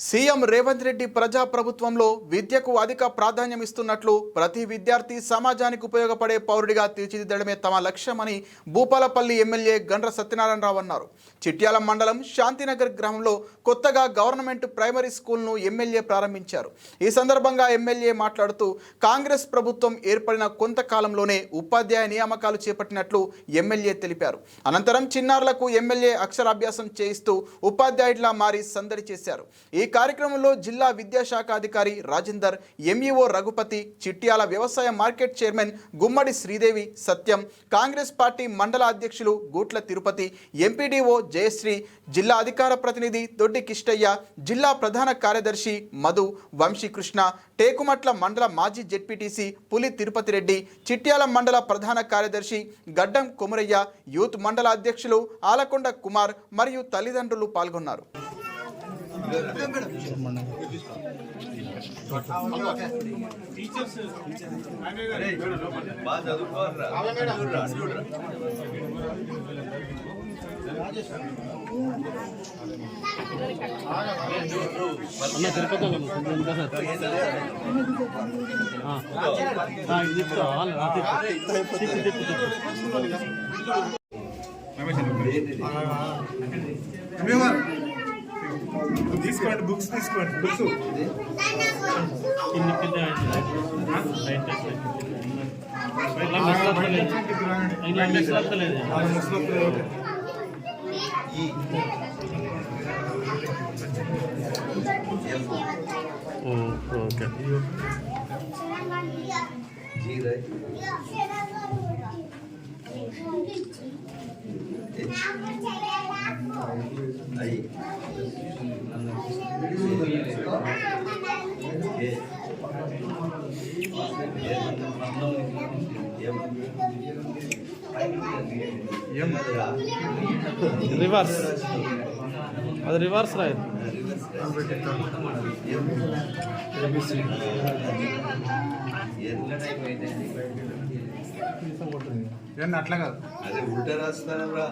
CM Revanth Reddy ప్రజాప్రభుత్వంలో విద్యకు అధిక ప్రాధాన్యం ఇస్తున్నట్లు ప్రతి విద్యార్థి సమాజానికి ఉపయోగపడే పౌరుడిగా తీర్చిదిద్దడమే తమ లక్ష్యమని భూపాలపల్లి ఎమ్మెల్యే గండ్ర సత్యనారాయణరావు అన్నారు. చిట్యాల మండలం శాంతినగర్ గ్రామంలో కొత్తగా గవర్నమెంట్ ప్రైమరీ స్కూల్ను ఎమ్మెల్యే ప్రారంభించారు. ఈ సందర్భంగా ఎమ్మెల్యే మాట్లాడుతూ కాంగ్రెస్ ప్రభుత్వం ఏర్పడిన కొంతకాలంలోనే ఉపాధ్యాయ నియామకాలు చేపట్టినట్లు ఎమ్మెల్యే తెలిపారు. అనంతరం చిన్నారులకు ఎమ్మెల్యే అక్షరాభ్యాసం చేయిస్తూ ఉపాధ్యాయుడిలా మారి సందడి చేశారు. ఈ కార్యక్రమంలో జిల్లా విద్యాశాఖ అధికారి రాజేందర్, ఎంఈఓ రఘుపతి, చిట్యాల వ్యవసాయ మార్కెట్ చైర్మన్ గుమ్మడి శ్రీదేవి, సత్యం, కాంగ్రెస్ పార్టీ మండల అధ్యక్షులు గూట్ల తిరుపతి, ఎంపీడీఓ జయశ్రీ, జిల్లా అధికార ప్రతినిధి దొడ్డి కిష్టయ్య, జిల్లా ప్రధాన కార్యదర్శి మధు, వంశీకృష్ణ, టేకుమట్ల మండల మాజీ జెడ్పీటీసీ పులి తిరుపతి రెడ్డి, చిట్యాల మండల ప్రధాన కార్యదర్శి గడ్డం కొమురయ్య, యూత్ మండల అధ్యక్షులు ఆలకొండ కుమార్ మరియు తల్లిదండ్రులు పాల్గొన్నారు. తీసుకోండి, బుక్స్ తీసుకోండి. బుక్స్ రివర్స్ అది రివర్స్ రాయ్ అట్లా కాదు, అదే ఉల్టా రాస్తారా.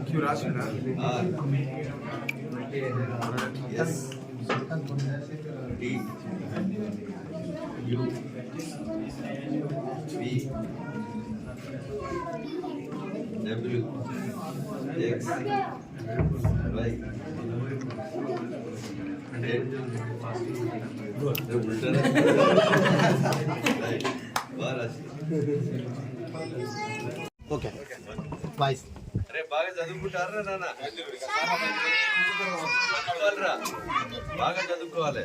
క్యూ రాసిందా? W X Y ఓకే వాయిస్. అరే బాగా చదువుకుంటారా నాన్న? బాగా చదువుకోవాలి.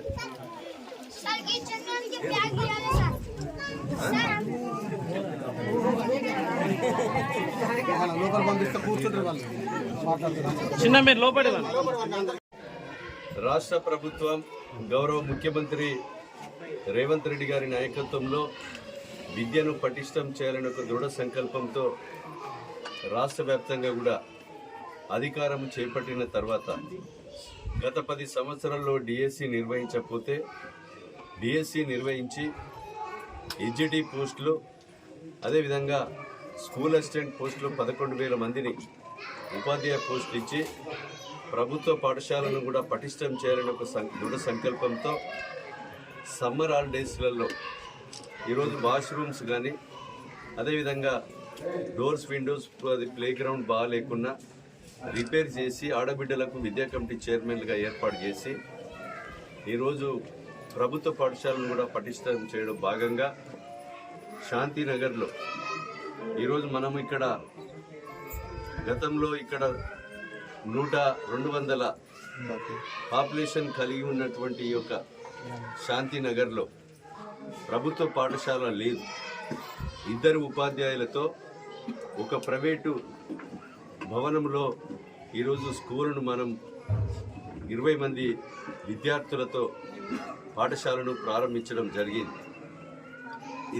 చిన్న మీరు లోపడి. రాష్ట్ర ప్రభుత్వం గౌరవ ముఖ్యమంత్రి రేవంత్ రెడ్డి గారి నాయకత్వంలో విద్యను పటిష్టం చేయాలని ఒక దృఢ సంకల్పంతో రాష్ట్ర వ్యాప్తంగా కూడా అధికారం చేపట్టిన తర్వాత గత 10 సంవత్సరాల్లో డిఎస్సి నిర్వహించకపోతే డిఎస్సి నిర్వహించి ఎడ్జిటి పోస్టులు, అదేవిధంగా స్కూల్ అసిస్టెంట్ పోస్టులు 11,000 మందిని ఉపాధ్యాయ పోస్టులు ఇచ్చి ప్రభుత్వ పాఠశాలను కూడా పటిష్టం చేయాలని ఒక దృఢ సంకల్పంతో సమ్మర్ హాలిడేస్లలో ఈరోజు వాష్రూమ్స్ కానీ, అదేవిధంగా డోర్స్, విండోస్, అది ప్లే గ్రౌండ్ బాగా లేకున్నా రిపేర్ చేసి ఆడబిడ్డలకు విద్యా కమిటీ చైర్మన్లుగా ఏర్పాటు చేసి ఈరోజు ప్రభుత్వ పాఠశాలను కూడా పటిష్టం చేయడం భాగంగా శాంతినగర్లో ఈరోజు మనం ఇక్కడ గతంలో ఇక్కడ 200 పాపులేషన్ కలిగి ఉన్నటువంటి ఈ యొక్క శాంతినగర్లో ప్రభుత్వ పాఠశాల లేదు. 2 ఉపాధ్యాయులతో ఒక ప్రైవేటు భవనంలో ఈరోజు స్కూలును మనం 20 మంది విద్యార్థులతో పాఠశాలను ప్రారంభించడం జరిగింది.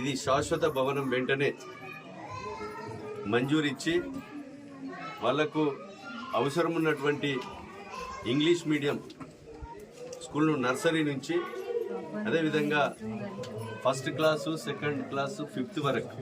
ఇది శాశ్వత భవనం వెంటనే మంజూరిచ్చి వాళ్లకు అవసరం ఉన్నటువంటి ఇంగ్లీష్ మీడియం స్కూల్ను నర్సరీ నుంచి అదేవిధంగా first class, second class, 5th వరకు